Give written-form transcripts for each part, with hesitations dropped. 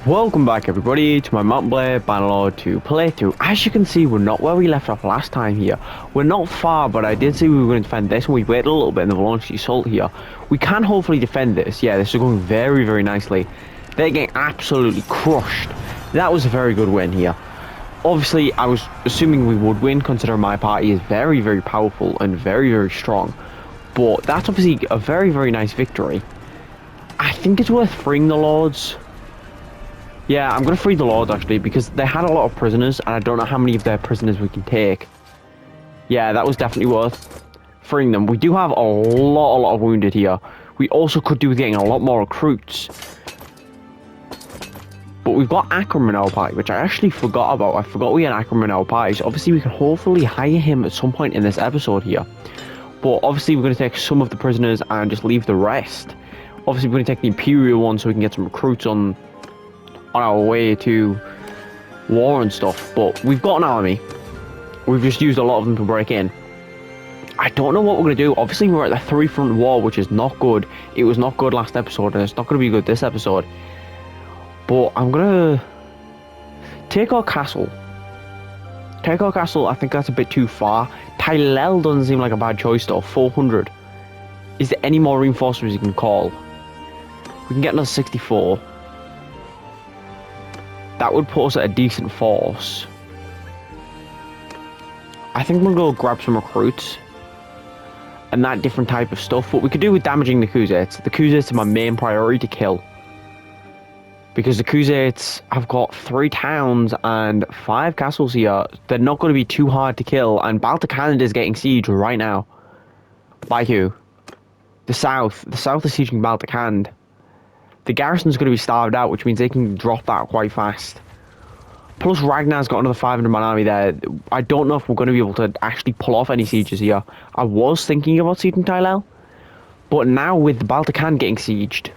Welcome back everybody to my Mount Blair Bannerlord 2 playthrough. As you can see, we're not where we left off last time here. We're not far, but I did say we were going to defend this, and we waited a little bit and they've launched the assault here. We can hopefully defend this. Yeah, this is going very, very nicely. They're getting absolutely crushed. That was a very good win here. Obviously, I was assuming we would win, considering my party is very, very powerful and very, very strong. But that's obviously a very, very nice victory. I think it's worth freeing the Lords. Yeah, I'm going to free the Lords, actually, because they had a lot of prisoners, and I don't know how many of their prisoners we can take. Yeah, that was definitely worth freeing them. We do have a lot of wounded here. We also could do with getting a lot more recruits. But we've got Akram in our party, which I actually forgot about. I forgot we had Akram in our party, so obviously we can hopefully hire him at some point in this episode here. But obviously we're going to take some of the prisoners and just leave the rest. Obviously we're going to take the Imperial one so we can get some recruits on our way to war and stuff, but we've got an army. We've just used a lot of them to break in. I don't know what we're going to do. Obviously we're at the three-front war, which is not good. It was not good last episode, and it's not going to be good this episode. But I'm going to take our castle. I think that's a bit too far. Tylel doesn't seem like a bad choice though. 400. Is there any more reinforcements you can call? We can get another 64. That would put us at a decent force. I think we'll go grab some recruits and that different type of stuff. What we could do with damaging the Khuzaits. The Khuzaits are my main priority to kill, because the Khuzaits have got 3 towns and 5 castles here. They're not going to be too hard to kill, and Baltakhand is getting sieged right now. By who? The South. The South is sieging Baltakhand. The garrison's going to be starved out, which means they can drop that quite fast. Plus, Ragnar's got another 500-man army there. I don't know if we're going to be able to actually pull off any sieges here. I was thinking about sieging Tylel, but now with Baltakhand getting sieged,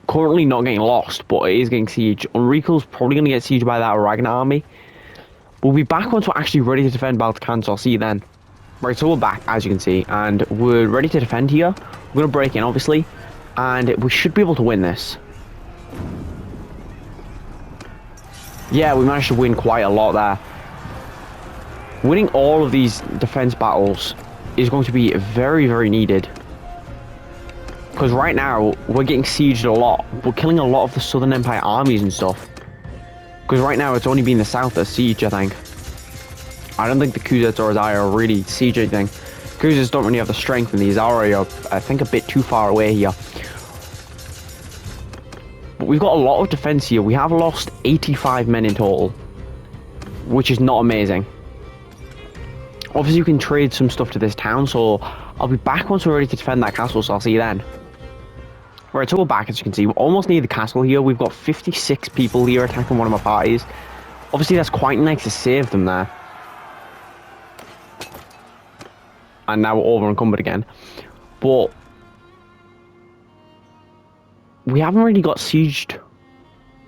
currently not getting lost, but it is getting sieged. Ulrikel's probably going to get sieged by that Ragnar army. We'll be back once we're actually ready to defend Baltakhand, so I'll see you then. Right, so we're back, as you can see, and we're ready to defend here. We're going to break in, obviously, and we should be able to win this. Yeah, we managed to win quite a lot there. Winning all of these defense battles is going to be very, very needed. Because right now, we're getting sieged a lot. We're killing a lot of the Southern Empire armies and stuff. Because right now, it's only been the South that's siege, I think. I don't think the Khuzaits or Azari are really siege anything. Khuzaits don't really have the strength, and the Azari are, I think, a bit too far away here. But we've got a lot of defense here. We have lost 85 men in total, which is not amazing. Obviously, you can trade some stuff to this town, so I'll be back once we're ready to defend that castle, so I'll see you then. Right, so we're back, as you can see. We're almost near the castle here. We've got 56 people here attacking one of my parties. Obviously, that's quite nice to save them there. And now we're over encumbered again. But we haven't really got sieged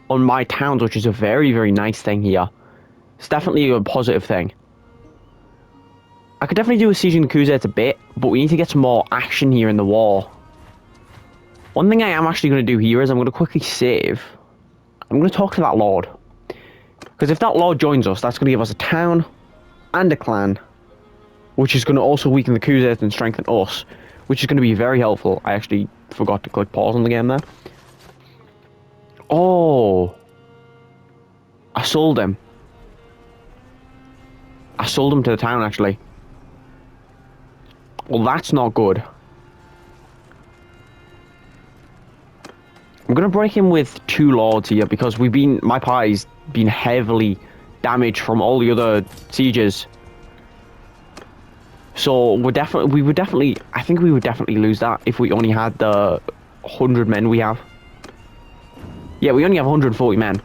on my towns, which is a very, very nice thing here. It's definitely a positive thing. I could definitely do with sieging the Khuzaits a bit, but we need to get some more action here in the war. One thing I am actually going to do here is I'm going to quickly save. I'm going to talk to that lord. Because if that lord joins us, that's going to give us a town and a clan, which is going to also weaken the Khuzaits and strengthen us, which is going to be very helpful. I actually forgot to click pause on the game there. Oh, I sold him. I sold him to the town, actually. Well, that's not good. I'm going to break in with 2 lords here, because my party's been heavily damaged from all the other sieges. So I think we would definitely lose that if we only had the 100 men we have. Yeah, we only have 140 men.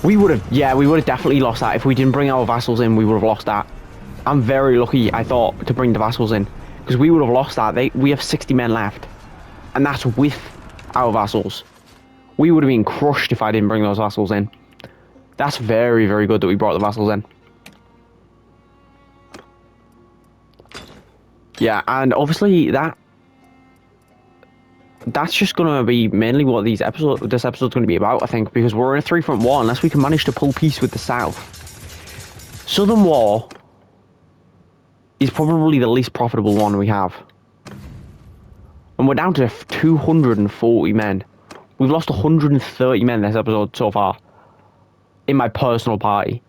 We would have definitely lost that. If we didn't bring our vassals in, we would have lost that. I'm very lucky, I thought, to bring the vassals in, because we would have lost that. We have 60 men left, and that's with our vassals. We would have been crushed if I didn't bring those vassals in. That's very, very good that we brought the vassals in. Yeah, and obviously that that's just gonna be mainly what this episode's gonna be about, I think, because we're in a three-front war unless we can manage to pull peace with the South. Southern War is probably the least profitable one we have. And we're down to 240 men. We've lost 130 men this episode so far. In my personal party.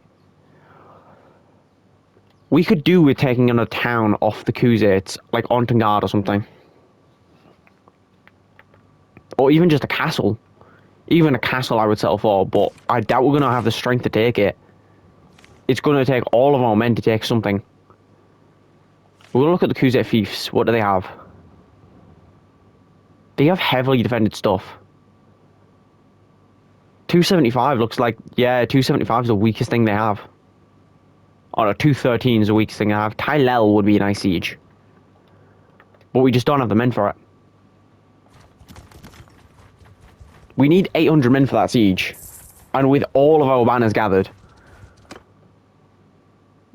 We could do with taking another town off the Khuzaits, like Ontengard or something. Or even just a castle. Even a castle I would settle for, but I doubt we're going to have the strength to take it. It's going to take all of our men to take something. We're going to look at the Khuzait fiefs. What do they have? They have heavily defended stuff. 275 looks like, yeah, 275 is the weakest thing they have. Oh no, 213 is the weakest thing they have. Tylel would be a nice siege. But we just don't have the men for it. We need 800 men for that siege. And with all of our banners gathered,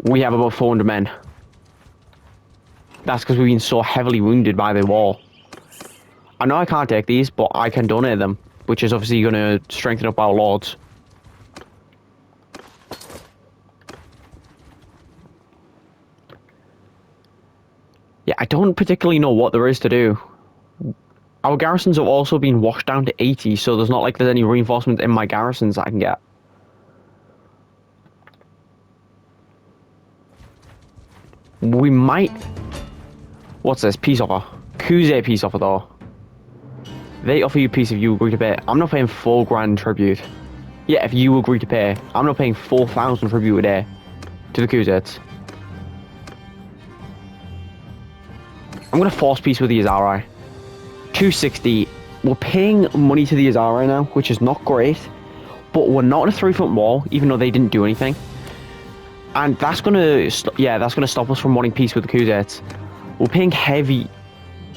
we have about 400 men. That's because we've been so heavily wounded by the war. I know I can't take these, but I can donate them, which is obviously going to strengthen up our lords. Yeah, I don't particularly know what there is to do. Our garrisons have also been washed down to 80, so there's not like there's any reinforcements in my garrisons that I can get. We might... What's this? Peace offer. Khuzait peace offer, though. They offer you peace if you agree to pay. I'm not paying 4 grand tribute. Yeah, if you agree to pay. I'm not paying 4,000 tribute a day to the Khuzaits. I'm going to force peace with the Azari. 260. We're paying money to the Azari now, which is not great. But we're not in a three-front war, even though they didn't do anything. And that's going to... that's going to stop us from wanting peace with the Khuzaits. We're paying heavy...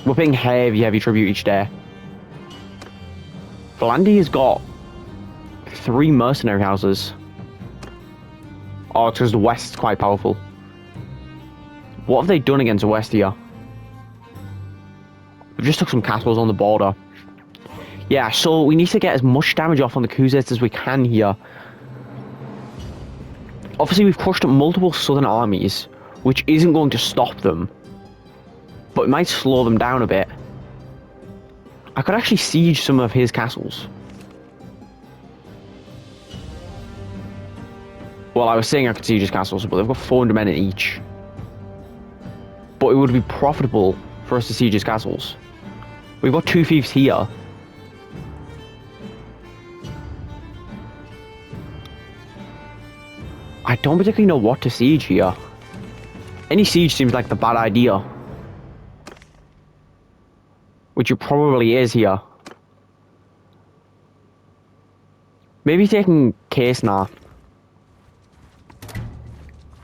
heavy tribute each day. Valandi has got 3 mercenary houses. Oh, it's because the West's quite powerful. What have they done against the West here? We've just took some castles on the border. Yeah, so we need to get as much damage off on the Khuzaits as we can here. Obviously, we've crushed up multiple southern armies, which isn't going to stop them. But it might slow them down a bit. I could actually siege some of his castles. Well, I was saying I could siege his castles, but they've got 400 men in each. But it would be profitable for us to siege his castles. We've got 2 fiefs here. I don't particularly know what to siege here. Any siege seems like the bad idea. Which it probably is here. Maybe taking Kaesnar.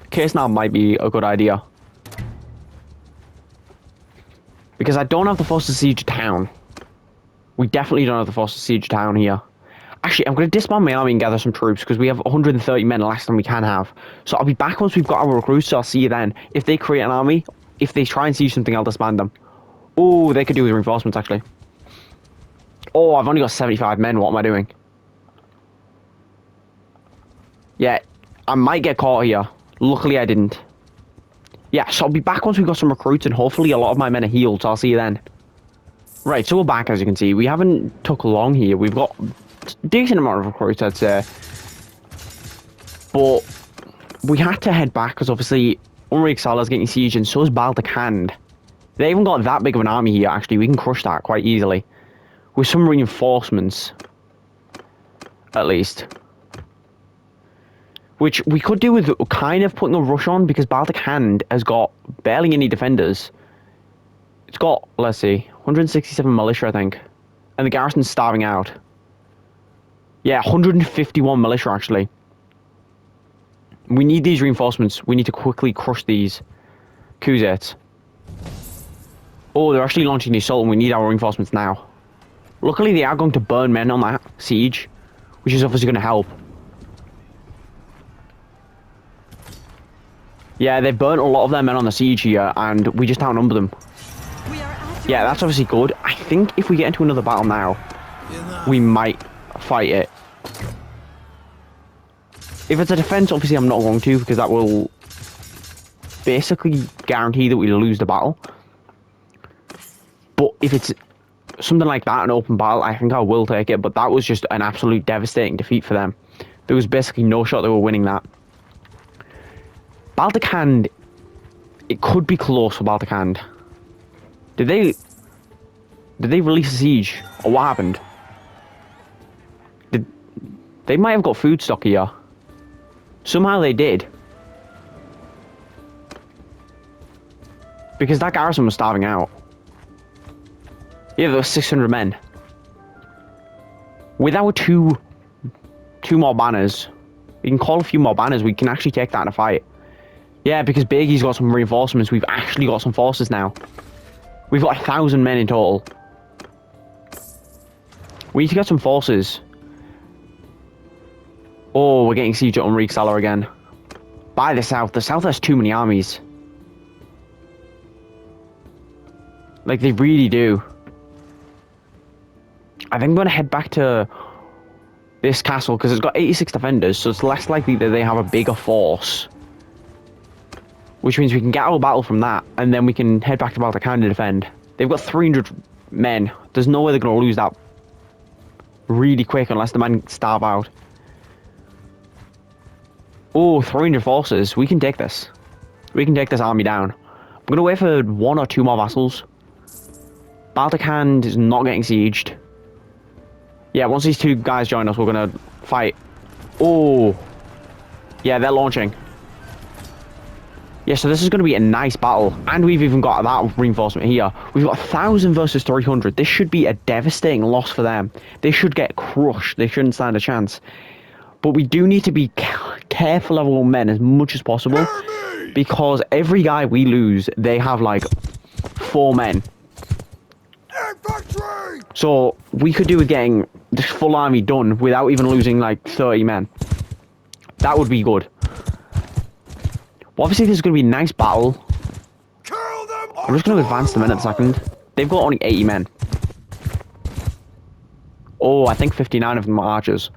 Kaesnar might be a good idea. Because I don't have the force to siege a town. We definitely don't have the force to siege a town here. Actually, I'm going to disband my army and gather some troops because we have 130 men less than we can have. So I'll be back once we've got our recruits, so I'll see you then. If they create an army, if they try and siege something, I'll disband them. Oh, they could do with reinforcements, actually. Oh, I've only got 75 men. What am I doing? Yeah, I might get caught here. Luckily, I didn't. Yeah, so I'll be back once we've got some recruits, and hopefully a lot of my men are healed, so I'll see you then. Right, so we're back, as you can see. We haven't took long here. We've got a decent amount of recruits, I'd say. But we had to head back, because obviously Umrik Salah's getting sieged, and so is Baldacand. They haven't got that big of an army here, actually. We can crush that quite easily. With some reinforcements. At least. Which we could do with kind of putting a rush on, because Baldacand has got barely any defenders. It's got, let's see, 167 militia, I think. And the garrison's starving out. Yeah, 151 militia, actually. We need these reinforcements. We need to quickly crush these Khuzaits. Oh, they're actually launching the assault, and we need our reinforcements now. Luckily, they are going to burn men on that siege, which is obviously going to help. Yeah, they burnt a lot of their men on the siege here, and we just outnumber them. We are at Yeah, that's obviously good. I think if we get into another battle now, we might fight it. If it's a defense, obviously I'm not going to, because that will basically guarantee that we lose the battle. But if it's something like that, an open battle, I think I will take it. But that was just an absolute devastating defeat for them. There was basically no shot they were winning that. Baldacand, it could be close for Baldacand. Did they release a siege? Or what happened? They might have got food stock here. Somehow they did. Because that garrison was starving out. Yeah, there were 600 men. With our two more banners, we can call a few more banners, we can actually take that in a fight. Yeah, because Beggy's got some reinforcements, we've actually got some forces now. We've got 1,000 men in total. We need to get some forces. Oh, we're getting siege at Umriksala again. By the south. The south has too many armies. Like, they really do. I think I'm going to head back to this castle, because it's got 86 defenders, so it's less likely that they have a bigger force. Which means we can get our battle from that, and then we can head back to Baldacand to defend. They've got 300 men. There's no way they're going to lose that really quick unless the men starve out. Oh, 300 forces. We can take this. We can take this army down. I'm going to wait for 1 or 2 more vassals. Baldacand is not getting sieged. Yeah, once these 2 guys join us, we're going to fight. Oh. Yeah, they're launching. Yeah, so this is going to be a nice battle. And we've even got that reinforcement here. We've got 1,000 versus 300. This should be a devastating loss for them. They should get crushed. They shouldn't stand a chance. But we do need to be careful of our men as much as possible. Because every guy we lose, they have like 4 men. Infantry! So we could do with getting this full army done without even losing like 30 men. That would be good. Well, obviously this is going to be a nice battle. I'm just going to advance them in a second. They've got only 80 men. Oh, I think 59 of them are archers.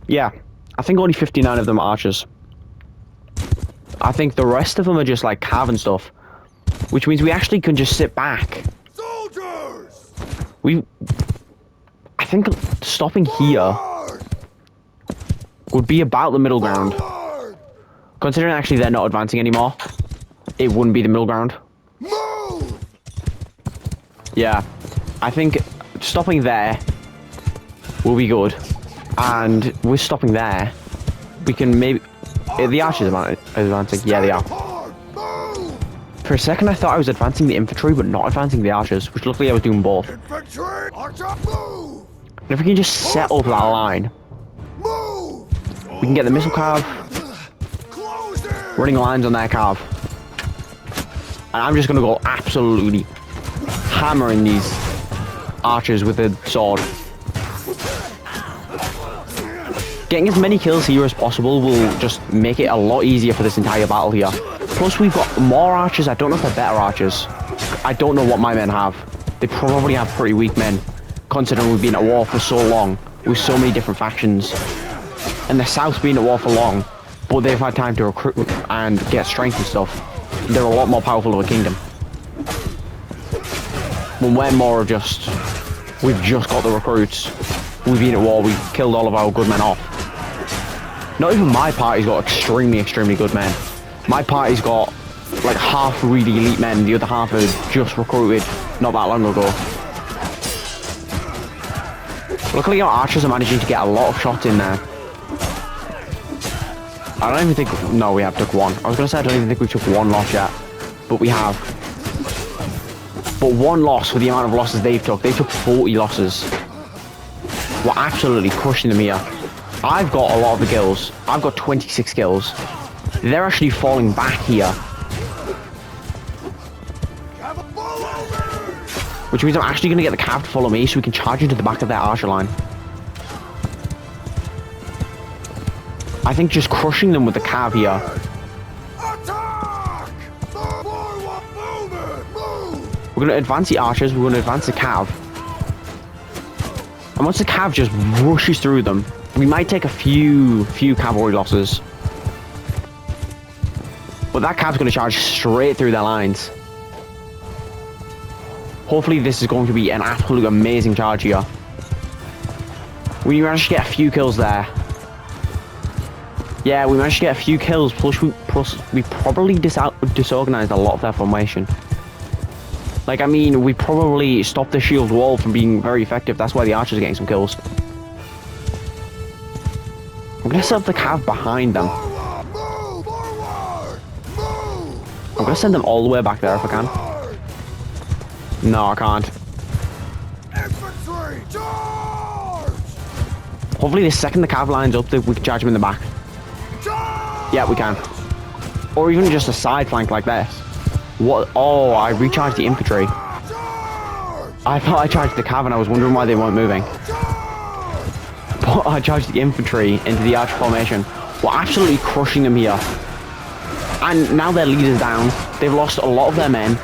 Yeah, I think only 59 of them are archers. I think the rest of them are just like cav and stuff. Which means we actually can just sit back. Soldiers! I think stopping here would be about the middle ground. Considering actually they're not advancing anymore, it wouldn't be the middle ground. Yeah, I think stopping there will be good. And with stopping there, we can maybe... The archers are advancing. Yeah, they are. For a second I thought I was advancing the infantry, but not advancing the archers, which luckily I was doing both. And if we can just set up that line, we can get the missile cav, running lines on their cav. And I'm just going to go absolutely hammering these archers with the sword. Getting as many kills here as possible will just make it a lot easier for this entire battle here. Plus we've got more archers. I don't know if they're better archers. I don't know what my men have. They probably have pretty weak men, considering we've been at war for so long with so many different factions. And the South's been at war for long, but they've had time to recruit and get strength and stuff. They're a lot more powerful of a kingdom. When we're more of just, we've just got the recruits. We've been at war, we've killed all of our good men off. Not even my party's got extremely good men. My party's got like half really elite men, the other half are just recruited not that long ago. Luckily our archers are managing to get a lot of shots in there. I don't even think... No, we have took 1. I was going to say I don't even think we took 1 loss yet. But we have. But 1 loss for the amount of losses they've took. They took 40 losses. We're absolutely crushing them here. I've got a lot of the kills. I've got 26 kills. They're actually falling back here. Which means I'm actually going to get the cav to follow me so we can charge into the back of their archer line. I think just crushing them with the cav here We're going to advance the archers. We're going to advance the cav. And once the cav just rushes through them, we might take a few cavalry losses. But that cav's going to charge straight through their lines. Hopefully this is going to be an absolute amazing charge here. We managed to get a few kills there. Yeah, we managed to get a few kills, plus we probably disorganized a lot of their formation. Like, I mean, we probably stopped the shield wall from being very effective. That's why the archers are getting some kills. I'm going to set up the cav behind them. I'm going to send them all the way back there if I can. No, I can't. Infantry, charge! Hopefully the second the cav lines up, we can charge them in the back. Charge! Yeah, we can. Or even just a side flank like this. What? Oh, I recharged the infantry. I thought I charged the cav and I was wondering why they weren't moving. But I charged the infantry into the archer formation. We're absolutely crushing them here. And now their leader's down. They've lost a lot of their men.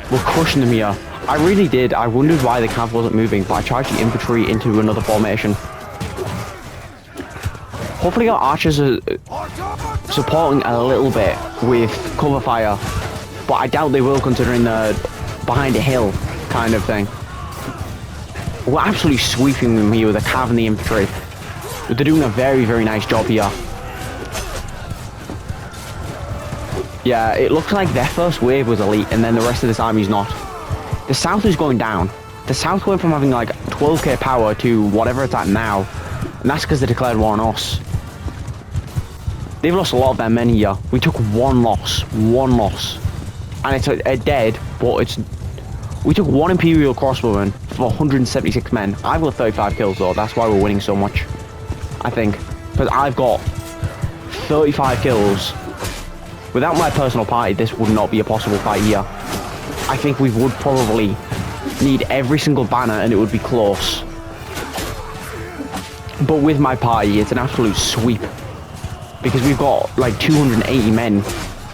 We're crushing them here. I really did. I wondered why the cav wasn't moving, but I charged the infantry into another formation. Hopefully our archers are supporting a little bit with cover fire, but I doubt they will considering the behind a hill kind of thing. We're absolutely sweeping them here with the cav and the infantry. But they're doing a very, very nice job here. Yeah, it looks like their first wave was elite and then the rest of this army is not. The south is going down. The south went from having like 12k power to whatever it's at now, and that's because they declared war on us. They've lost a lot of their men here. We took one loss. And it's a dead, but it's... We took one Imperial crossbowman for 176 men. I've got 35 kills though, that's why we're winning so much. I think. Because I've got 35 kills. Without my personal party, this would not be a possible fight here. I think we would probably need every single banner and it would be close. But with my party, it's an absolute sweep. Because we've got like 280 men,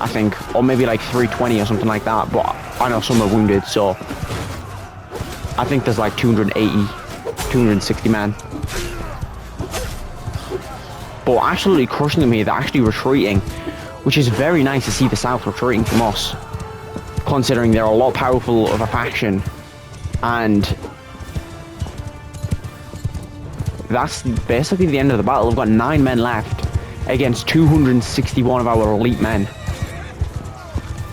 I think, or maybe like 320 or something like that, but I know some are wounded, so I think there's like 280, 260 men. But we're absolutely crushing them here. They're actually retreating, which is very nice to see the south retreating from us, considering they're a lot powerful of a faction, and that's basically the end of the battle. We've got 9 men left against 261 of our elite men.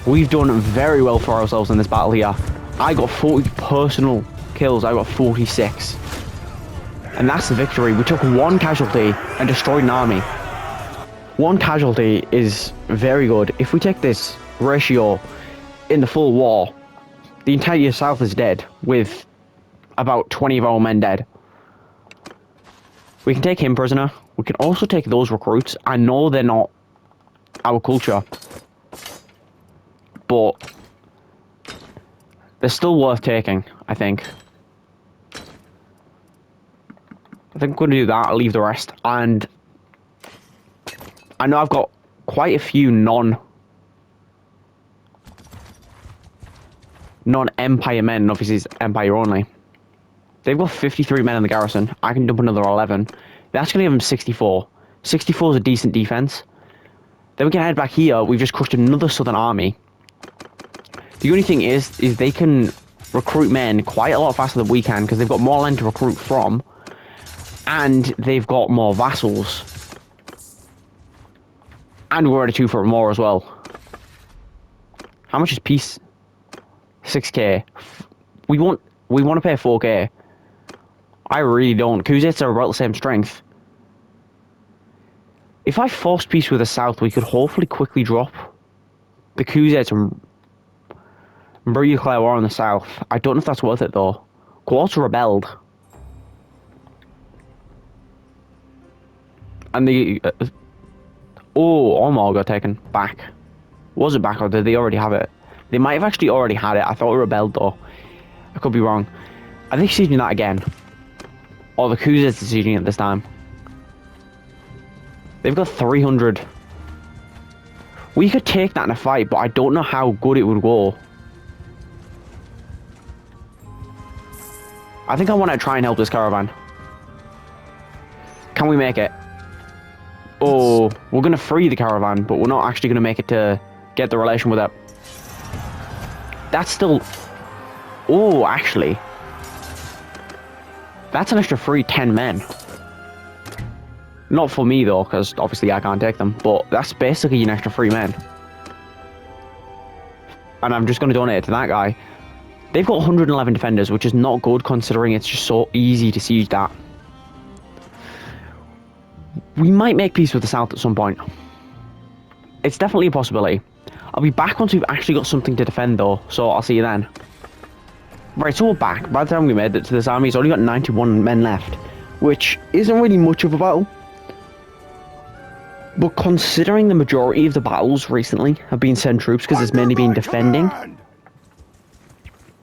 We've done very well for ourselves in this battle here. I got 40 personal kills, I got 46. And that's the victory. We took 1 casualty and destroyed an army. 1 casualty is very good. If we take this ratio in the full war, the entire south is dead, with about 20 of our men dead. We can take him prisoner. We can also take those recruits. I know they're not our culture, but they're still worth taking, I think. I think I'm going to do that. I'll leave the rest. And I know I've got quite a few non-Empire men, obviously it's Empire only. They've got 53 men in the garrison. I can dump another 11. That's going to give them 64. 64 is a decent defense. Then we can head back here. We've just crushed another southern army. The only thing is they can recruit men quite a lot faster than we can because they've got more land to recruit from. And they've got more vassals. And we're at a 2 for more as well. How much is peace? 6k. We want to pay 4k. I really don't. Kuzets are about the same strength. If I force peace with the south, we could hopefully quickly drop the Kuzets and declare war on the south. I don't know if that's worth it though. Quarter rebelled. And the... oh, Ormor got taken back. Was it back or did they already have it? They might have actually already had it. I thought it rebelled though. I could be wrong. I think sieging that again. Or the Kuzets are sieging it this time. They've got 300. We could take that in a fight, but I don't know how good it would go. I think I want to try and help this caravan. Can we make it? Oh, we're going to free the caravan, but we're not actually going to make it to get the relation with it. That's still... Oh, actually. That's an extra free 10 men. Not for me, though, because obviously I can't take them. But that's basically an extra 3 men. And I'm just going to donate it to that guy. They've got 111 defenders, which is not good considering it's just so easy to siege that. We might make peace with the south at some point. It's definitely a possibility. I'll be back once we've actually got something to defend, though, so I'll see you then. Right, so we're back. By the time we made it to this army, it's only got 91 men left, which isn't really much of a battle. But considering the majority of the battles recently have been sent troops because it's mainly been defending,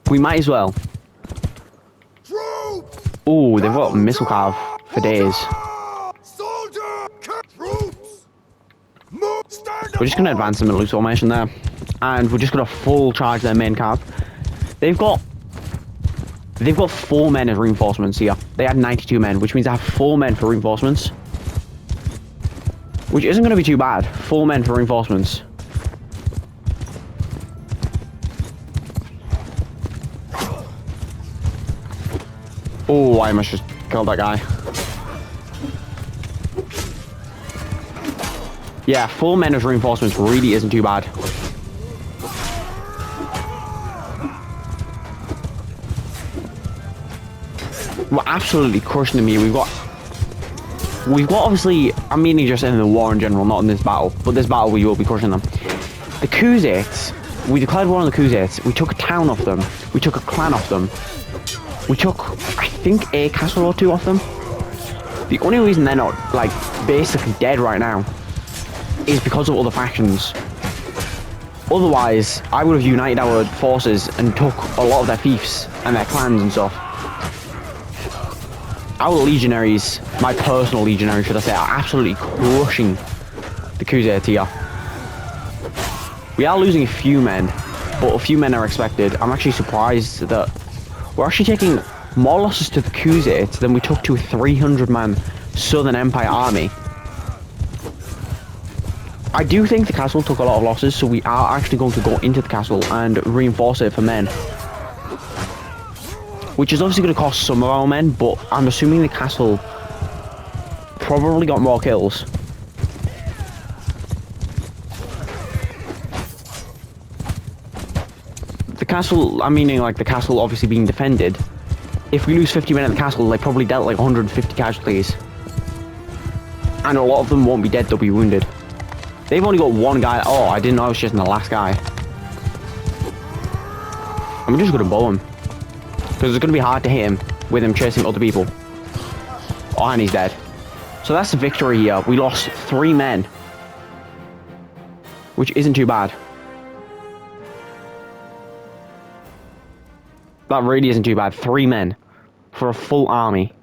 we might as well. Oh, they've got missile cav for days. We're just going to advance the military formation there. And we're just going to full charge their main cav. They've got 4 men as reinforcements here. They had 92 men, which means they have 4 men for reinforcements. Which isn't going to be too bad. 4 men for reinforcements. Oh, I almost just killed that guy. Yeah, 4 men as reinforcements really isn't too bad. We're absolutely crushing them here. We've got obviously, I'm meaning just in the war in general, not in this battle. But this battle we will be crushing them. The Khuzaits, we declared war on the Khuzaits. We took a town off them. We took a clan off them. We took, I think, a castle or 2 off them. The only reason they're not, like, basically dead right now is because of other factions. Otherwise, I would have united our forces and took a lot of their fiefs and their clans and stuff. Our legionaries, my personal legionaries should I say, are absolutely crushing the Khuzaits here. We are losing a few men, but a few men are expected. I'm actually surprised that we're actually taking more losses to the Khuzaits than we took to a 300-man Southern Empire army. I do think the castle took a lot of losses, so we are actually going to go into the castle and reinforce it for men. Which is obviously going to cost some of our men, but I'm assuming the castle probably got more kills. The castle, I'm meaning like the castle obviously being defended. If we lose 50 men at the castle, they probably dealt like 150 casualties. And a lot of them won't be dead, they'll be wounded. They've only got 1 guy. Oh, I didn't know I was just in the last guy. I'm just going to bow him. Because it's going to be hard to hit him with him chasing other people. Oh, and he's dead. So that's the victory here. We lost 3 men. Which isn't too bad. That really isn't too bad. 3 men. For a full army.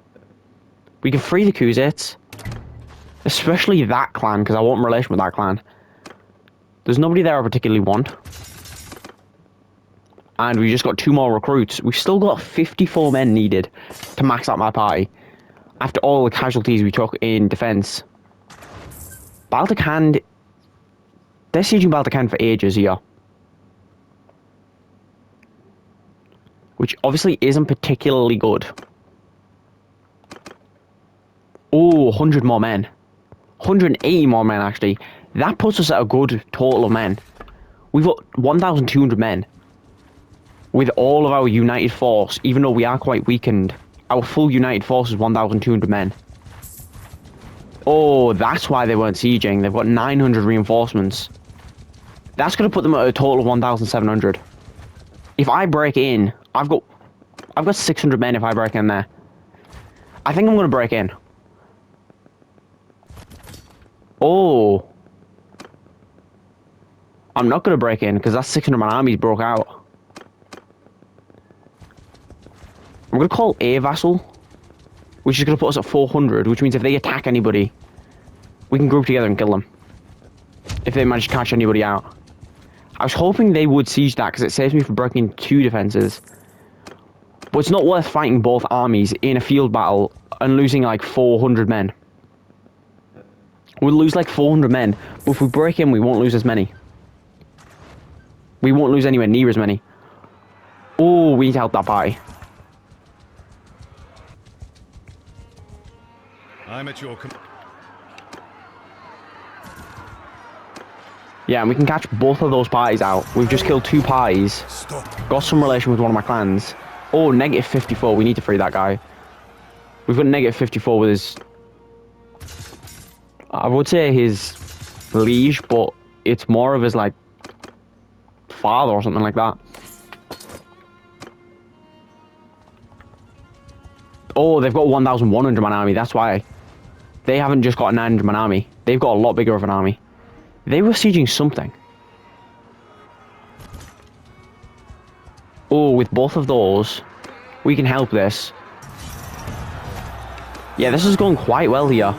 We can free the Khuzaits. Especially that clan, because I want relation with that clan. There's nobody there I particularly want. And we just got 2 more recruits. We've still got 54 men needed to max out my party. After all the casualties we took in defense. Balticand... They're sieging Balticand for ages here. Which obviously isn't particularly good. Oh, 100 more men. 180 more men, actually. That puts us at a good total of men. We've got 1,200 men. With all of our united force, even though we are quite weakened, our full united force is 1,200 men. Oh, that's why they weren't sieging. They've got 900 reinforcements. That's going to put them at a total of 1,700. If I break in, I've got 600 men if I break in there. I think I'm going to break in. Oh. I'm not going to break in because that 600-man army's broke out. I'm going to call a vassal, which is going to put us at 400, which means if they attack anybody, we can group together and kill them. If they manage to catch anybody out. I was hoping they would siege that because it saves me from breaking 2 defenses. But it's not worth fighting both armies in a field battle and losing like 400 men. We'll lose like 400 men, but if we break in, we won't lose as many. We won't lose anywhere near as many. Oh, we need to help that party. I'm at your Yeah, and we can catch both of those parties out. We've just killed 2 parties. Stop. Got some relation with one of my clans. Oh, negative 54. We need to free that guy. We've got negative 54 with his... I would say his liege, but it's more of his, like, father or something like that. Oh, they've got 1,100 man army. That's why. They haven't just got a 900 man army. They've got a lot bigger of an army. They were sieging something. Oh, with both of those, we can help this. Yeah, this is going quite well here.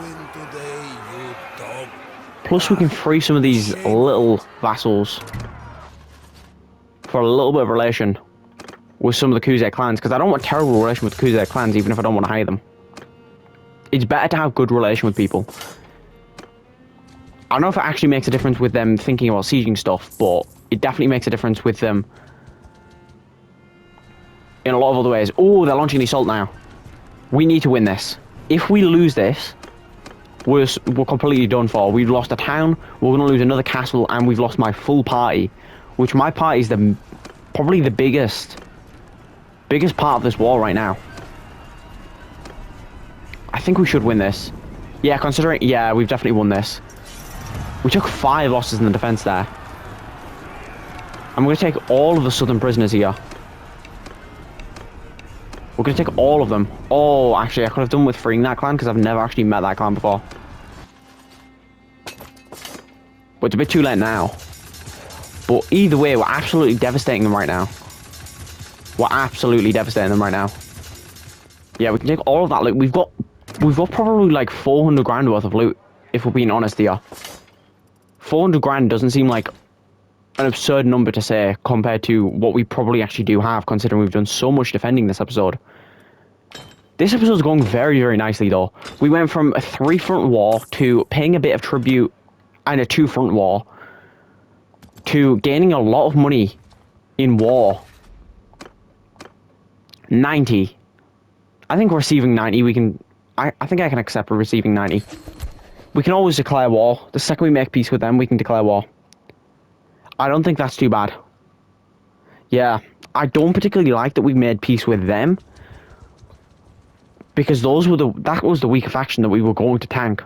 Plus, we can free some of these little vassals for a little bit of relation with some of the Kuze clans, because I don't want terrible relation with the Kuze clans, even if I don't want to hire them. It's better to have good relation with people. I don't know if it actually makes a difference with them thinking about sieging stuff, but it definitely makes a difference with them in a lot of other ways. Oh, they're launching the assault now. We need to win this. If we lose this, we're completely done for. We've lost a town, we're going to lose another castle, and we've lost my full party, which my party is probably the biggest part of this war right now. I think we should win this. Yeah, considering... Yeah, we've definitely won this. We took 5 losses in the defense there. I'm going to take all of the southern prisoners here. We're going to take all of them. Oh, actually, I could have done with freeing that clan because I've never actually met that clan before. But it's a bit too late now. But either way, we're absolutely devastating them right now. We're absolutely devastating them right now. Yeah, we can take all of that loot. We've got probably like 400 grand worth of loot, if we're being honest here. 400 grand doesn't seem like an absurd number to say compared to what we probably actually do have, considering we've done so much defending this episode. This episode's going very, very nicely though. We went from a 3-front war to paying a bit of tribute and a 2-front war to gaining a lot of money in war. 90. I think receiving 90, we can... I think I can accept receiving 90. We can always declare war. The second we make peace with them, we can declare war. I don't think that's too bad. Yeah, I don't particularly like that we made peace with them, because that was the weaker faction that we were going to tank.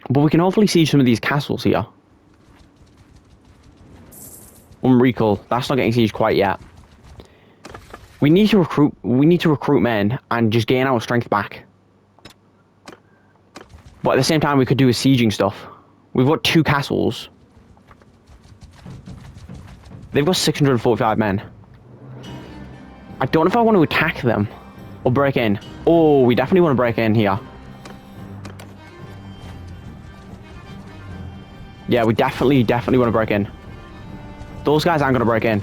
But we can hopefully siege some of these castles here. Umbrical, that's not getting sieged quite yet. We need to recruit men and just gain our strength back. But at the same time, we could do a sieging stuff. We've got 2 castles. They've got 645 men. I don't know if I want to attack them or break in. Oh, we definitely want to break in here. Yeah, we definitely want to break in. Those guys aren't going to break in.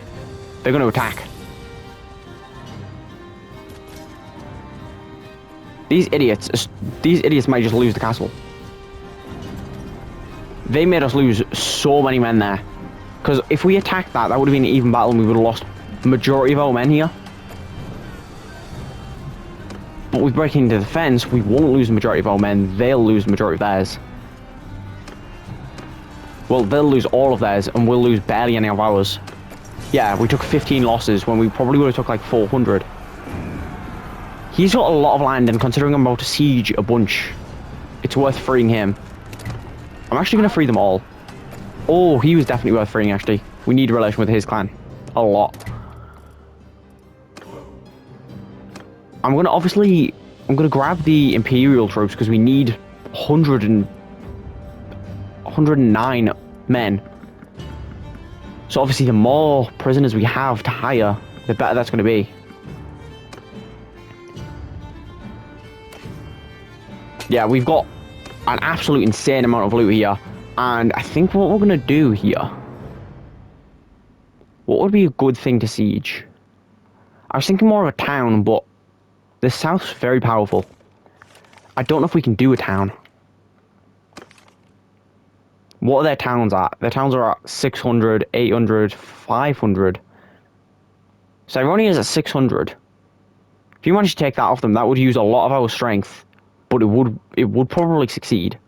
They're going to attack. These idiots might just lose the castle. They made us lose so many men there. Because if we attacked that would have been an even battle and we would have lost the majority of our men here. But with breaking into the fence, we won't lose the majority of our men. They'll lose the majority of theirs. Well, they'll lose all of theirs and we'll lose barely any of ours. Yeah, we took 15 losses when we probably would have took like 400. He's got a lot of land, and considering I'm about to siege a bunch, it's worth freeing him. I'm actually going to free them all. Oh, he was definitely worth freeing, actually. We need a relation with his clan. A lot. I'm going to grab the Imperial troops, because we need 109 men. So obviously, the more prisoners we have to hire, the better that's going to be. Yeah, we've got an absolute insane amount of loot here, and I think what we're going to do here What would be a good thing to siege? I was thinking more of a town, but the south's very powerful. I don't know if we can do a town. What are their towns at? Their towns are at 600, 800, 500. Cyronia is at 600. If you manage to take that off them, that would use a lot of our strength, but it would probably succeed.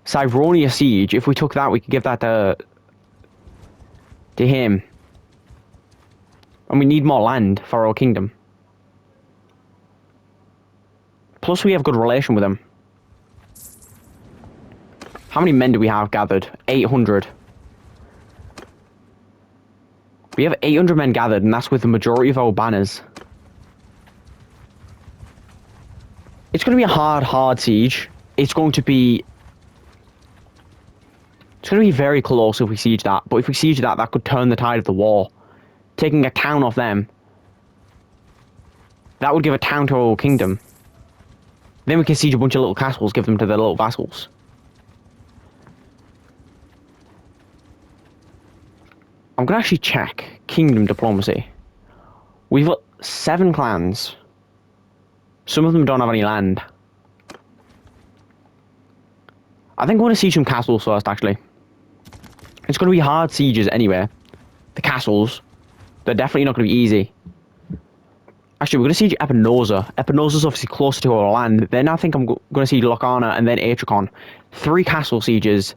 Cyronia Siege, if we took that, we could give that to him. And we need more land for our kingdom. Plus we have good relation with him. How many men do we have gathered? 800. We have 800 men gathered, and that's with the majority of our banners. It's going to be a hard siege. It's going to be very close if we siege that. But if we siege that, that could turn the tide of the war. Taking a town off them, that would give a town to our kingdom. Then we can siege a bunch of little castles, give them to their little vassals. I'm going to actually check kingdom diplomacy. We've got 7 clans. Some of them don't have any land. I think I want to siege some castles first, actually. It's going to be hard sieges anyway. The castles, they're definitely not going to be easy. Actually, we're going to siege Epinosa. Epinosa's obviously closer to our land. Then I think I'm going to siege Locana and then Atricon. 3 castle sieges.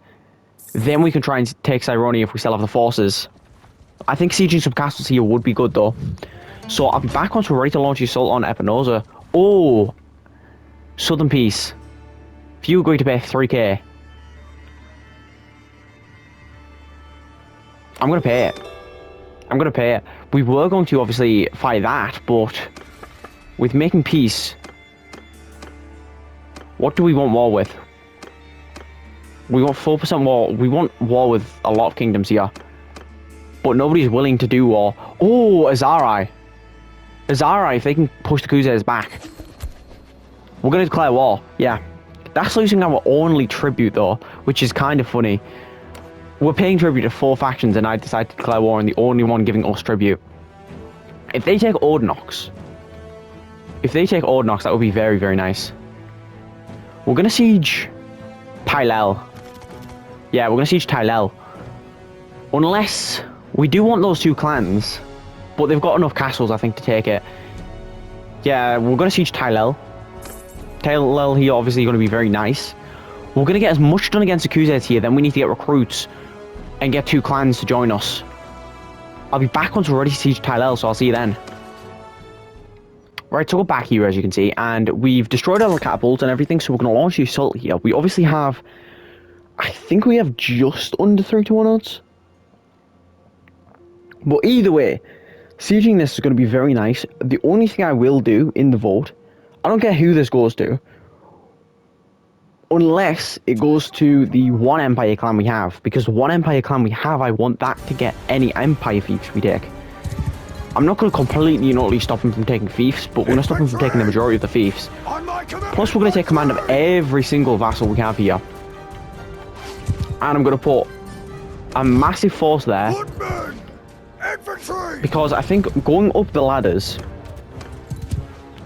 Then we can try and take Cyronia if we still have the forces. I think sieging some castles here would be good, though. So I'll be back once we're ready to launch the assault on Epinosa. Oh! Southern Peace. If you agree to pay 3k. I'm going to pay it. I'm going to pay it. We were going to obviously fight that, but with making peace, what do we want war with? We want 4% war. We want war with a lot of kingdoms here. But nobody's willing to do war. Oh, Azari. Azari, if they can push the Khuzes back. We're going to declare war. Yeah. That's losing our only tribute, though, which is kind of funny. We're paying tribute to 4 factions, and I decide to declare war on the only one giving us tribute. If they take Ordnox, that would be very, very nice. We're going to siege Tylel. Yeah, we're going to siege Tylel. Unless we do want those 2 clans, but they've got enough castles, I think, to take it. Yeah, we're going to siege Tylel. Tylel here obviously going to be very nice. We're going to get as much done against the Khuzes here, then we need to get recruits and get 2 clans to join us. I'll be back once we're ready to siege Tylel, so I'll see you then. Right, so we're back here, as you can see, and we've destroyed all the catapults and everything, so we're going to launch the assault here. We obviously have, I think we have just under 3-1 odds. But either way, sieging this is going to be very nice. The only thing I will do in the vote, I don't care who this goes to, unless it goes to the one Empire clan we have. Because the one Empire clan we have, I want that to get any Empire fiefs we take. I'm not going to completely and utterly stop him from taking fiefs, but we're going to stop him from taking the majority of the fiefs. Plus, we're going to take command of every single vassal we have here. And I'm going to put a massive force there. Because I think going up the ladders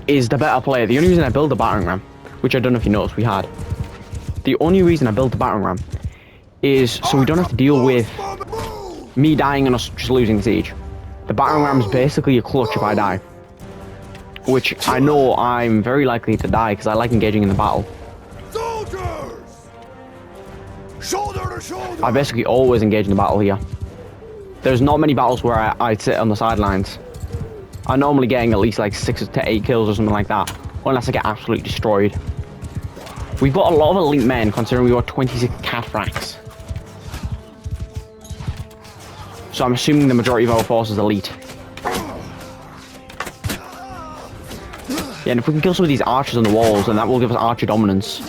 is the better play. The only reason I build the battering ram, which I don't know if you noticed we had. The only reason I built the battering ram is so we don't have to deal with me dying and us just losing the siege. The battering ram's basically a clutch if I die. Which I know I'm very likely to die because I like engaging in the battle. Soldiers! Shoulder to shoulder! I basically always engage in the battle here. There's not many battles where I sit on the sidelines. I'm normally getting at least like 6 to 8 kills or something like that. Unless I get absolutely destroyed. We've got a lot of elite men considering we got 26 cataphracts. So I'm assuming the majority of our force is elite. Yeah, and if we can kill some of these archers on the walls, then that will give us archer dominance.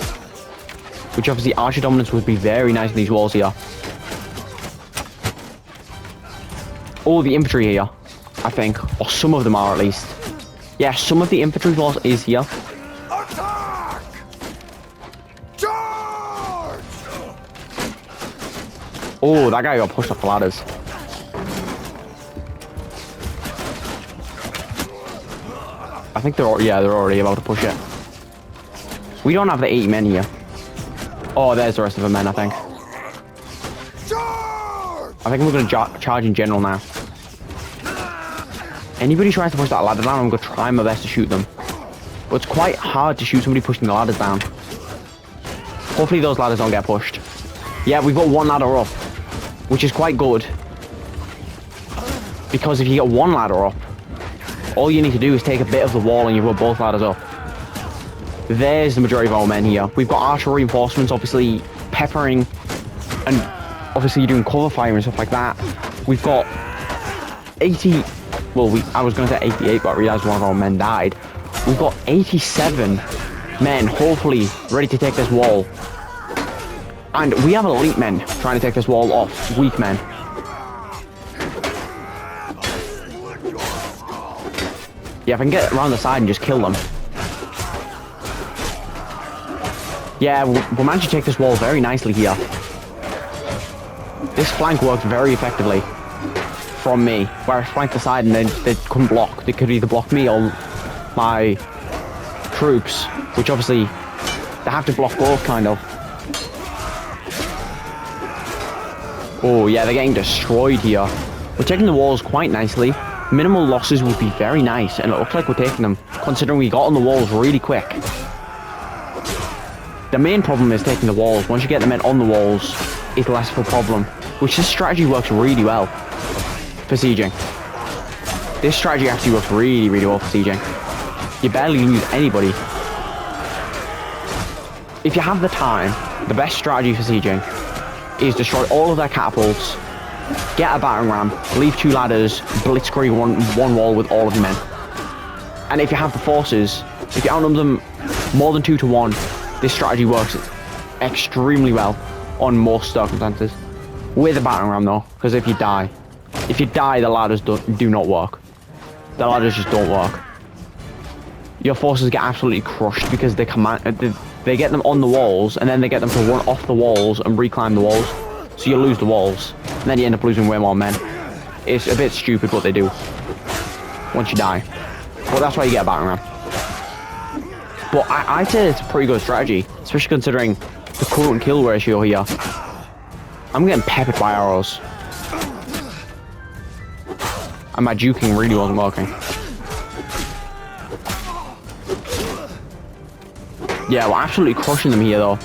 Which obviously archer dominance would be very nice in these walls here. Oh, the infantry here, I think. Or some of them are at least. Yeah, some of the infantry force is here. Attack! Charge! Oh, that guy got pushed off the ladders. I think they're already about to push it. We don't have the 80 men here. Oh, there's the rest of the men, I think. Charge! I think we're going to charge in general now. Anybody tries to push that ladder down, I'm going to try my best to shoot them. But it's quite hard to shoot somebody pushing the ladders down. Hopefully those ladders don't get pushed. Yeah, we've got one ladder up, which is quite good. Because if you get one ladder up, all you need to do is take a bit of the wall and you've got both ladders up. There's the majority of our men here. We've got archer reinforcements, obviously peppering, and obviously doing cover fire and stuff like that. We've got 80, well, I was going to say 88, but I realised one of our men died. We've got 87 men, hopefully, ready to take this wall. And we have elite men trying to take this wall off weak men. Yeah, if I can get around the side and just kill them. Yeah, we'll manage to take this wall very nicely here. This flank worked very effectively from me, where I flanked the side and they couldn't block. They could either block me or my troops, which obviously they have to block both, kind of. Oh yeah, they're getting destroyed here. We're taking the walls quite nicely. Minimal losses would be very nice, and it looks like we're taking them, considering we got on the walls really quick. The main problem is taking the walls. Once you get the men on the walls, it's less of a problem, which this strategy works really well for sieging. This strategy actually works really, really well for sieging. You barely lose anybody. If you have the time, the best strategy for sieging is destroy all of their catapults, get a battering ram, leave 2 ladders, blitzkrieg one wall with all of your men. And if you have the forces, if you outnumber them more than 2 to 1, this strategy works extremely well on most circumstances. With a battering ram though, because if you die, the ladders do not work. The ladders just don't work. Your forces get absolutely crushed because they get them on the walls, and then they get them to run off the walls and reclimb the walls. So you lose the walls, and then you end up losing way more men. It's a bit stupid what they do once you die. But that's why you get a battering ram. But I'd say it's a pretty good strategy, especially considering the current kill ratio here. I'm getting peppered by arrows. And my juking really wasn't working. Yeah, we're absolutely crushing them here though.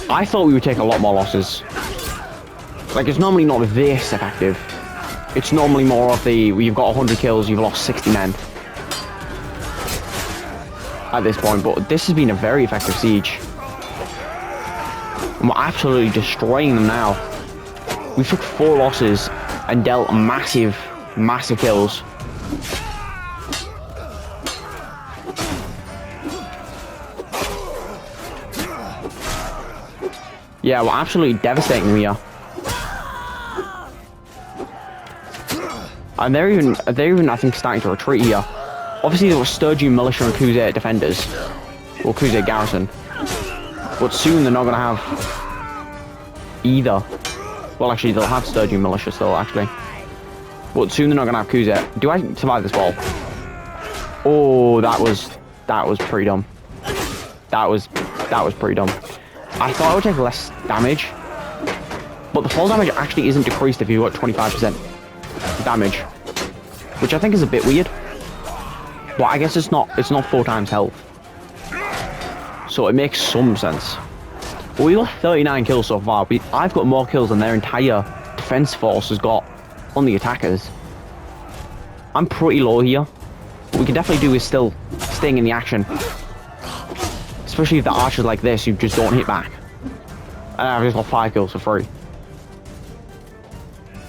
I thought we would take a lot more losses. Like, it's normally not this effective. It's normally more of the, you've got 100 kills, you've lost 60 men. At this point, but this has been a very effective siege. And we're absolutely destroying them now. We took 4 losses and dealt massive, massive kills. Yeah, we're absolutely devastating them here. And they're even I think starting to retreat here. Obviously there were Sturgian militia and Khuzait defenders, or Khuzait garrison, but soon they're not going to have either. Well, actually they'll have Sturgian militia still, actually, but soon they're not going to have Khuzait. Do I survive this wall? Oh, that was pretty dumb. That was pretty dumb. I thought I would take less damage, but the fall damage actually isn't decreased if you've got 25% damage, which I think is a bit weird. But I guess it's not 4 times health, so it makes some sense. But we got 39 kills so far. I've got more kills than their entire defense force has got on the attackers. I'm pretty low here. What we can definitely do is still staying in the action, especially if the archers like this, you just don't hit back. And I've just got 5 kills for free.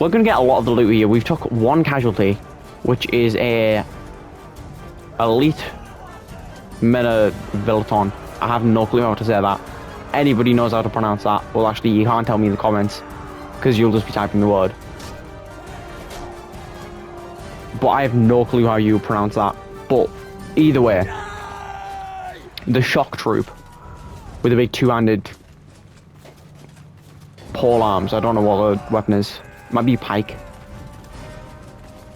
We're gonna get a lot of the loot here. We've took 1 casualty, which is a elite meta Velaton. I have no clue how to say that. Anybody knows how to pronounce that? Well, actually, you can't tell me in the comments because you'll just be typing the word. But I have no clue how you pronounce that. But either way, the shock troop with a big 2-handed pole arms. I don't know what the weapon is. It might be a pike.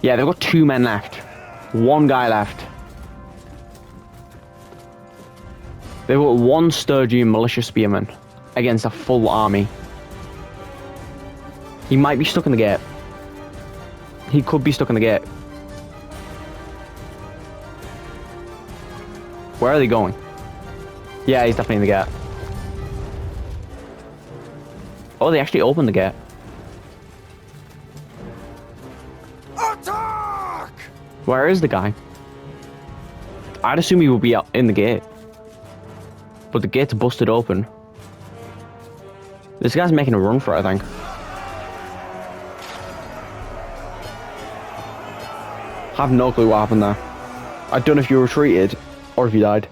Yeah, they've got 2 men left. 1 guy left. They've got one Sturgian militia spearman against a full army. He might be stuck in the gate. He could be stuck in the gate. Where are they going? Yeah, he's definitely in the gate. Oh, they actually opened the gate. Attack! Where is the guy? I'd assume he would be out in the gate. But the gate's busted open. This guy's making a run for it, I think. I have no clue what happened there. I don't know if you retreated or if you died.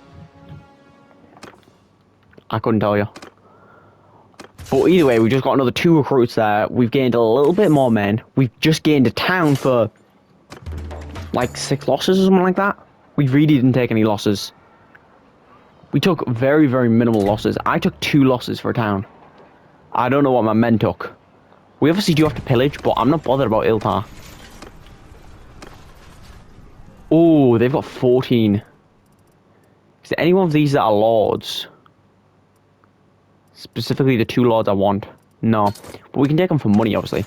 I couldn't tell you. But either way, we just got another 2 recruits there. We've gained a little bit more men. We've just gained a town for like 6 losses or something like that. We really didn't take any losses. We took very, very minimal losses. I took 2 losses for a town. I don't know what my men took. We obviously do have to pillage, but I'm not bothered about Iltar. Oh, they've got 14. Is there any one of these that are lords? Specifically the 2 lords I want. No. But we can take them for money, obviously.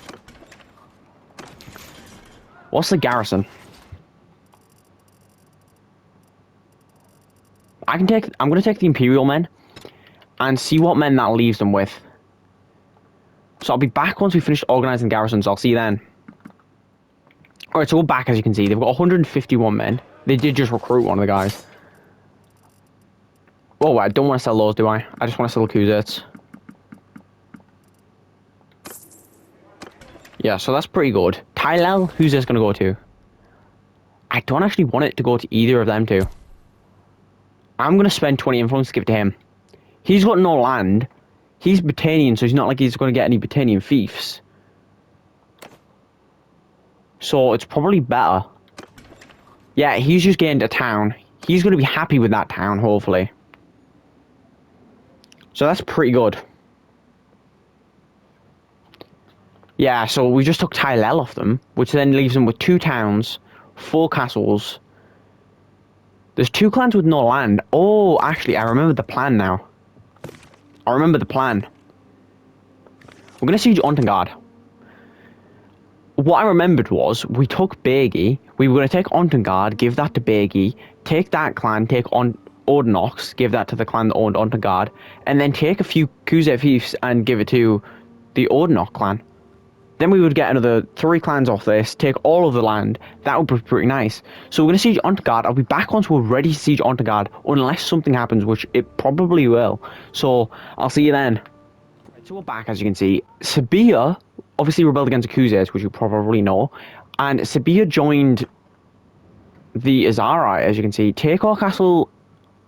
What's the garrison? I'm going to take the Imperial men and see what men that leaves them with. So I'll be back once we finish organising garrisons. I'll see you then. Alright, so we're back, as you can see. They've got 151 men. They did just recruit one of the guys. Oh, I don't want to sell those, do I? I just want to sell the Kuzets. Yeah, so that's pretty good. Tylel, who's this going to go to? I don't actually want it to go to either of them two. I'm going to spend 20 influence to give it to him. He's got no land. He's Britannian, so he's not like he's going to get any Britannian fiefs. So it's probably better. Yeah, he's just gained a town. He's going to be happy with that town, hopefully. So that's pretty good. Yeah, so we just took Tylel off them, which then leaves them with 2 towns, 4 castles. There's 2 clans with no land. Oh, actually, I remember the plan now. I remember the plan. We're going to siege Ontengard. What I remembered was, we took Begi, we were going to take Ontengard, give that to Begi, take that clan, take on Odinox, give that to the clan that owned Ontengard, and then take a few Kuzet fiefs and give it to the Odinox clan. Then we would get another 3 clans off this, take all of the land. That would be pretty nice. So we're going to siege Ontengard. I'll be back once we're ready to siege Ontengard, unless something happens, which it probably will. So I'll see you then. So we're back, as you can see. Sabia obviously rebelled against the Kuzets, which you probably know. And Sabia joined the Azari, as you can see. Takor Castle.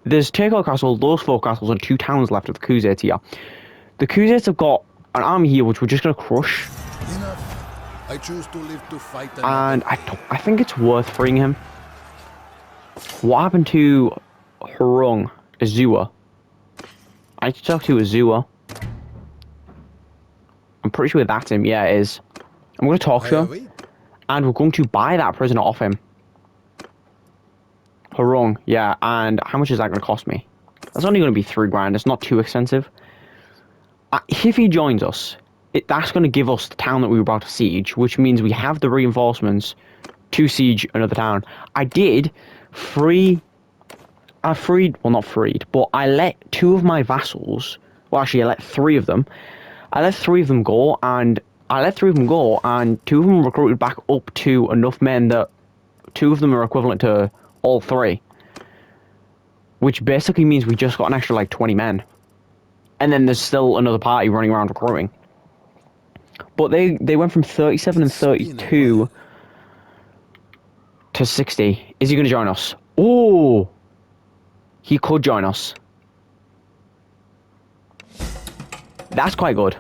There's Takor Castle, those 4 castles, and 2 towns left of the Kuzets here. The Kuzets have got an army here, which we're just going to crush. Enough. I choose to live to fight. And I think it's worth freeing him. What happened to Hurung Azua? I need to talk to Azua. I'm pretty sure that's him. Yeah, it is. I'm going to talk to him. And we're going to buy that prisoner off him. Hurung, yeah. And how much is that going to cost me? That's only going to be 3 grand. It's not too expensive. If he joins us, that's going to give us the town that we were about to siege, which means we have the reinforcements to siege another town. I did free... well, not freed, but I let 2 of my vassals... Well, actually, I let 3 of them. I let 3 of them go, and 2 of them recruited back up to enough men that 2 of them are equivalent to all 3. Which basically means we just got an extra, like, 20 men. And then there's still another party running around recruiting. But they went from 37 and 32 to 60. Is he going to join us? Oh! He could join us. That's quite good.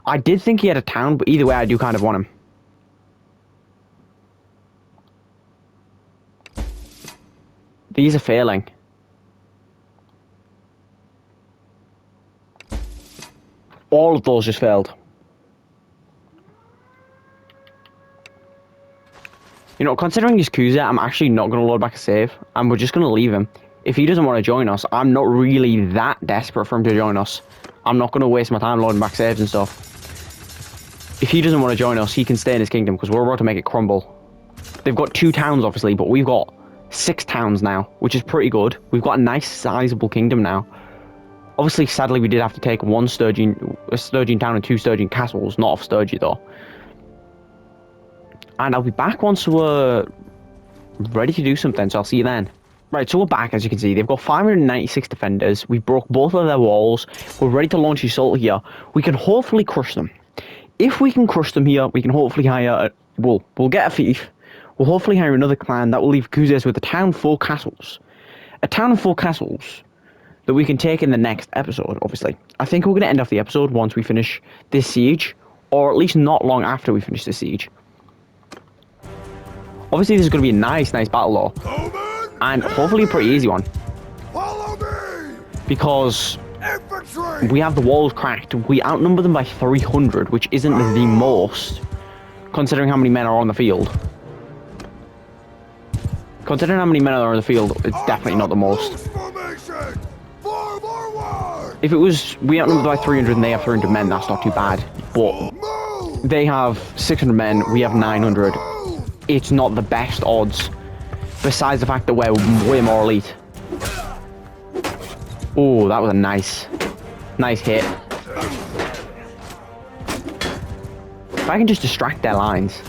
I did think he had a town, but either way, I do kind of want him. These are failing. All of those just failed. You know, considering he's Kuzet, I'm actually not going to load back a save. And we're just going to leave him. if he doesn't want to join us, I'm not really that desperate for him to join us. I'm not going to waste my time loading back saves and stuff. If he doesn't want to join us, he can stay in his kingdom because we're about to make it crumble. They've got 2 towns, obviously, but we've got 6 towns now, which is pretty good. We've got a nice, sizable kingdom now. Obviously, sadly, we did have to take a Sturgian town and 2 Sturgian castles, not off Sturgy, though. And I'll be back once we're ready to do something, so I'll see you then. Right, so we're back, as you can see. They've got 596 defenders. We broke both of their walls. We're ready to launch assault here. We can hopefully crush them. If we can crush them here, we can hopefully hire... we'll get a fief. We'll hopefully hire another clan. That will leave Kuzes with a town and 4 castles. A town and 4 castles that we can take in the next episode, obviously. I think we're going to end off the episode once we finish this siege. Or at least not long after we finish this siege. Obviously, this is going to be a nice battle, though. And hopefully a pretty easy one. Follow me! Because Infantry! we have the walls cracked. We outnumber them by 300, which isn't the most, considering how many men are on the field. Considering how many men are on the field, it's definitely not the most. If it was, we outnumbered by 300 and they have 300 men, that's not too bad. But they have 600 men, we have 900. It's not the best odds. Besides the fact that we're way more elite. Oh, that was a nice hit. If I can just distract their lines.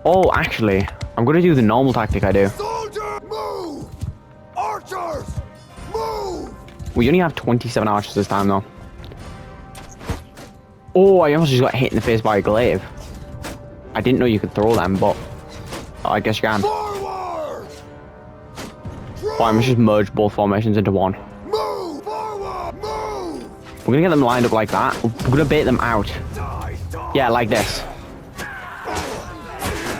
Oh, actually, I'm going to do the normal tactic I do. Soldier, move! Archers, move! We only have 27 archers this time, though. Oh, I almost just got hit in the face by a glaive. I didn't know you could throw them, but I guess you can. Forward! Fine, let's just merge both formations into one. Move! Forward! Move! We're gonna get them lined up like that. We're gonna bait them out. Yeah, like this.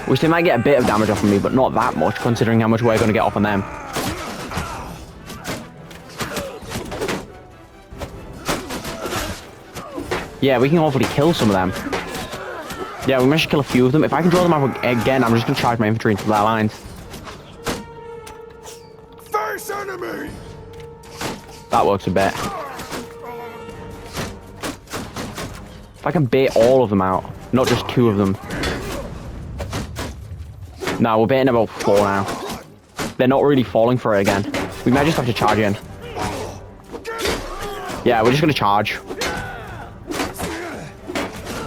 Which they might get a bit of damage off of me, but not that much, considering how much we're gonna get off on them. Yeah, we can hopefully kill some of them. Yeah, we managed to kill a few of them. If I can draw them out again, I'm just going to charge my infantry into their lines. Face enemy! That works a bit. If I can bait all of them out, not just 2 of them. No, we're baiting about 4 now. They're not really falling for it again. We might just have to charge in. Yeah, we're just going to charge.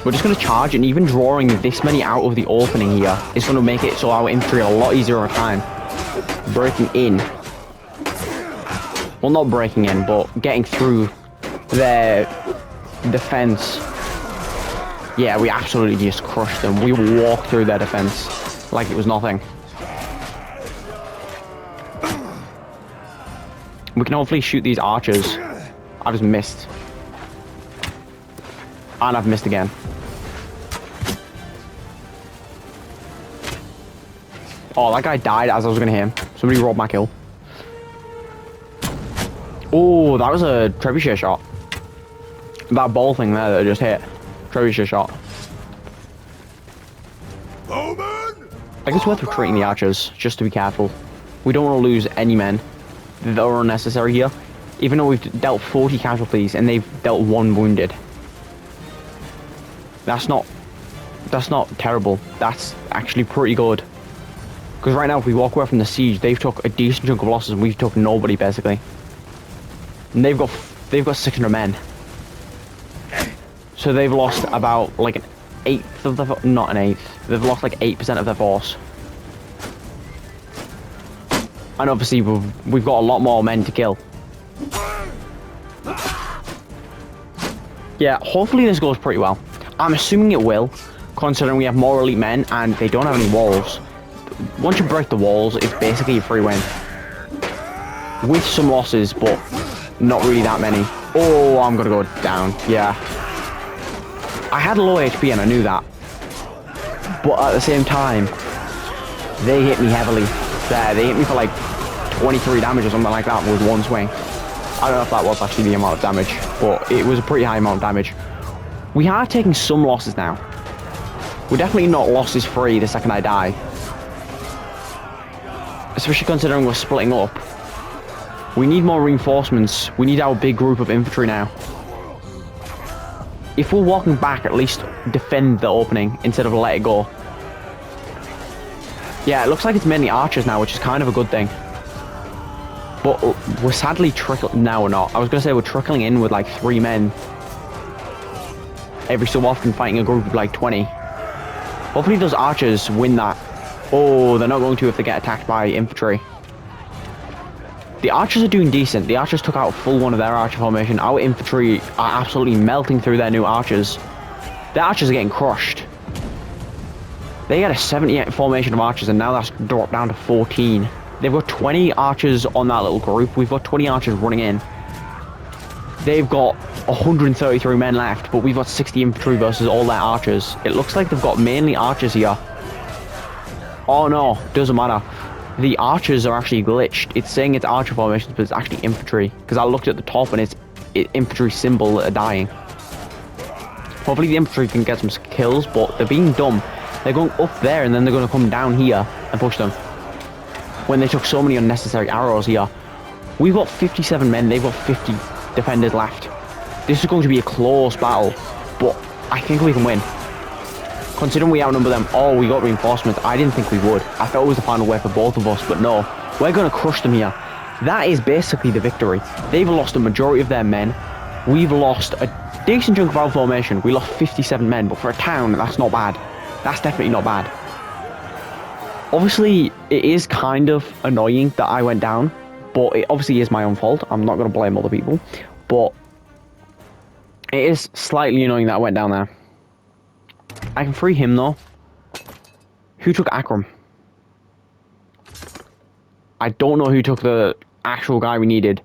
We're just going to charge, and even drawing this many out of the opening here is going to make it so our infantry a lot easier of a time. Breaking in. Well, not breaking in, but getting through their defense. Yeah, we absolutely just crushed them. We walked through their defense like it was nothing. We can hopefully shoot these archers. I just missed. And I've missed again. Oh, that guy died as I was going to hit him. Somebody robbed my kill. Oh, that was a trebuchet shot. That ball thing there that I just hit. Trebuchet shot. I think it's worth retreating the archers, just to be careful. We don't want to lose any men that are unnecessary here. Even though we've dealt 40 casualties and they've dealt 1 wounded. That's not terrible. That's actually pretty good. Because right now, if we walk away from the siege, they've took a decent chunk of losses and we've took nobody, basically. And they've got 600 men. So they've lost about, like, an eighth of their... Not an eighth. They've lost, like, 8% of their force. And obviously, we've got a lot more men to kill. Yeah, hopefully this goes pretty well. I'm assuming it will, considering we have more elite men and they don't have any walls. Once you break the walls, it's basically a free win. With some losses, but not really that many. Oh, I'm gonna go down. Yeah. I had low HP and I knew that. But at the same time, they hit me heavily. There, they hit me for like 23 damage or something like that with 1 swing. I don't know if that was actually the amount of damage, but it was a pretty high amount of damage. We are taking some losses now. We're definitely not losses free the second I die. especially considering we're splitting up. We need more reinforcements. We need our big group of infantry now. If we're walking back, at least defend the opening instead of let it go. Yeah, it looks like it's mainly archers now, which is kind of a good thing. But we're sadly trickling... No, we're not. I was going to say we're trickling in with like 3 men. Every so often fighting a group of like 20. Hopefully those archers win that. Oh, they're not going to if they get attacked by infantry. The archers are doing decent. The archers took out full one of their archer formation. Our infantry are absolutely melting through their new archers. The archers are getting crushed. They had a 78 formation of archers and now that's dropped down to 14. They've got 20 archers on that little group. We've got 20 archers running in. They've got 133 men left, but we've got 60 infantry versus all their archers. It looks like they've got mainly archers here. Oh no, doesn't matter. The archers are actually glitched. It's saying it's archer formations, but it's actually infantry. Because I looked at the top and it's infantry symbol that are dying. Hopefully the infantry can get some kills, but they're being dumb. They're going up there and then they're going to come down here and push them. When they took so many unnecessary arrows here. We've got 57 men, they've got 50 defenders left. This is going to be a close battle, but I think we can win. Considering we outnumber them, oh, we got reinforcements. I didn't think we would. I thought it was the final way for both of us, but no. We're going to crush them here. That is basically the victory. They've lost a majority of their men. We've lost a decent chunk of our formation. We lost 57 men, but for a town, that's not bad. That's definitely not bad. Obviously, it is kind of annoying that I went down, but it obviously is my own fault. I'm not going to blame other people, but it is slightly annoying that I went down there. I can free him though. Who took Akram? I don't know who took the actual guy we needed.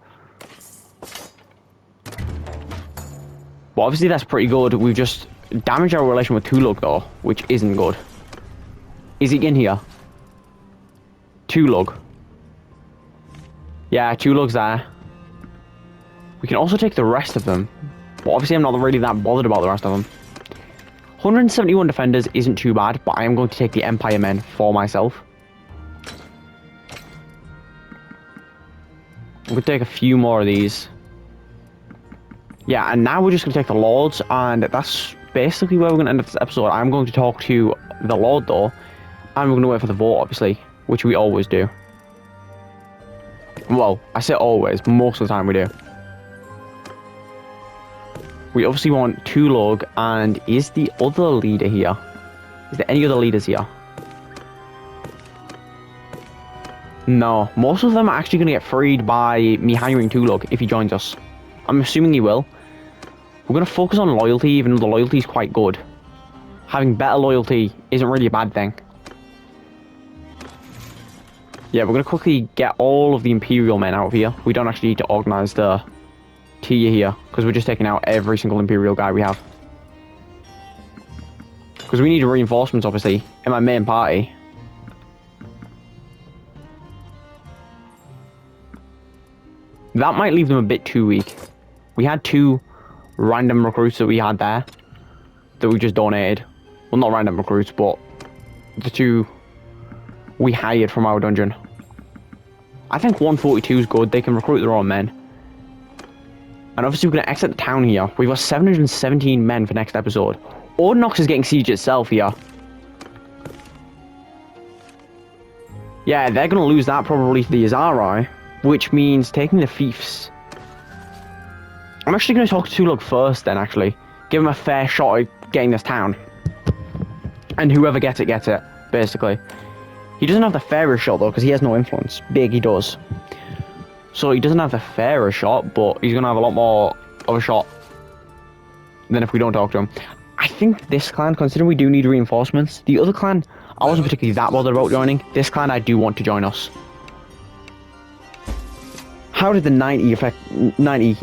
But obviously that's pretty good. We've just damaged our relation with Tulug though, which isn't good. Is he in here? Tulug. Yeah, Tulug's there. We can also take the rest of them. But obviously I'm not really that bothered about the rest of them. 171 defenders isn't too bad, but I am going to take the Empire men for myself. I'm going to take a few more of these. Yeah, and now we're just going to take the Lords, and that's basically where we're going to end up this episode. I'm going to talk to the Lord, though, and we're going to wait for the vote, obviously, which we always do. Well, I say always, most of the time we do. We obviously want Tulug, and is the other leader here? Is there any other leaders here? No, most of them are actually going to get freed by me hiring Tulug if he joins us. I'm assuming he will. We're going to focus on loyalty, even though the loyalty is quite good. Having better loyalty isn't really a bad thing. Yeah, we're going to quickly get all of the Imperial men out of here. We don't actually need to organize the tier here, because we're just taking out every single Imperial guy we have. Because we need reinforcements, obviously, in my main party. That might leave them a bit too weak. We had 2 random recruits that we had there that we just donated. Well, not random recruits, but the 2 we hired from our dungeon. I think 142 is good. They can recruit their own men. And obviously we're going to exit the town here. We've got 717 men for next episode. Ordinox is getting siege itself here. Yeah, they're going to lose that probably to the Azari, which means taking the fiefs. I'm actually going to talk to Tulug first then, actually. Give him a fair shot at getting this town. And whoever gets it, basically. He doesn't have the fairest shot, though, because he has no influence. Big, he does. So he doesn't have the fairest shot, but he's going to have a lot more of a shot than if we don't talk to him. I think this clan, considering we do need reinforcements, the other clan, I wasn't particularly that bothered about joining. This clan, I do want to join us. How did the 90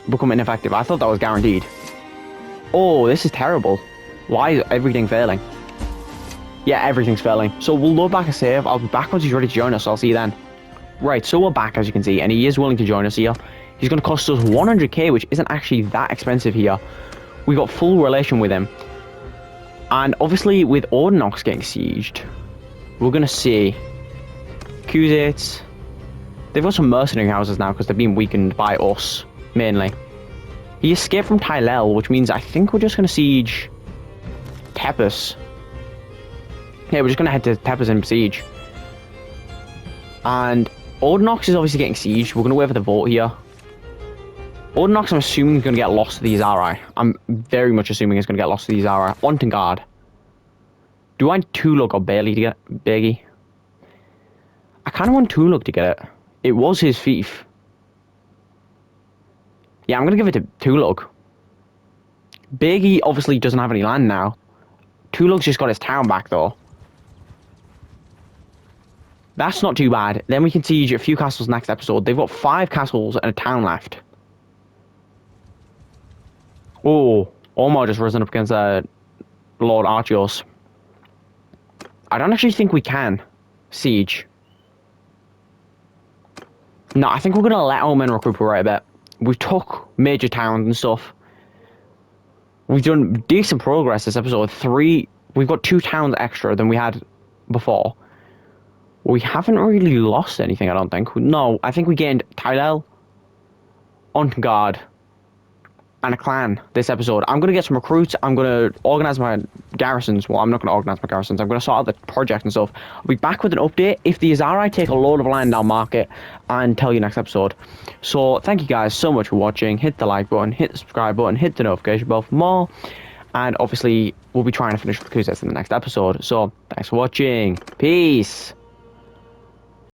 become ineffective? I thought that was guaranteed. Oh, this is terrible. Why is everything failing? Yeah, everything's failing. So we'll load back a save. I'll be back once he's ready to join us. I'll see you then. Right, so we're back, as you can see, and he is willing to join us here. He's going to cost us 100k, which isn't actually that expensive here. We got full relation with him. And obviously, with Ordinox getting sieged, we're going to see Khuzaits. They've got some mercenary houses now because they've been weakened by us, mainly. He escaped from Tylel, which means I think we're just going to siege Tepes. Yeah, we're just going to head to Tepes and besiege. And Odinox is obviously getting sieged. We're going to wait for the vote here. Odinox, I'm assuming, is going to get lost to the Azari. I'm very much assuming he's going to get lost to the Azari. Ontengard. Do I want Tulug or Bailey to get Biggie? I kind of want Tulug to get it. It was his fief. Yeah, I'm going to give it to Tulug. Biggie obviously doesn't have any land now. Tulug's just got his town back, though. That's not too bad. Then we can siege a few castles next episode. They've got 5 castles and a town left. Oh, Omar just risen up against Lord Archios. I don't actually think we can siege. No, I think we're going to let our men recuperate a bit. We've took major towns and stuff. We've done decent progress this episode. We've got 2 towns extra than we had before. We haven't really lost anything, I don't think. No, I think we gained Tylel, Ontengard, and a clan this episode. I'm going to get some recruits. I'm going to organize my garrisons. Well, I'm not going to organize my garrisons. I'm going to sort out the project and stuff. I'll be back with an update if the Azari take a load of land, I'll mark it and tell you next episode. So thank you guys so much for watching. Hit the like button, hit the subscribe button, hit the notification bell for more. And obviously, we'll be trying to finish with Khuzaits in the next episode. So thanks for watching. Peace.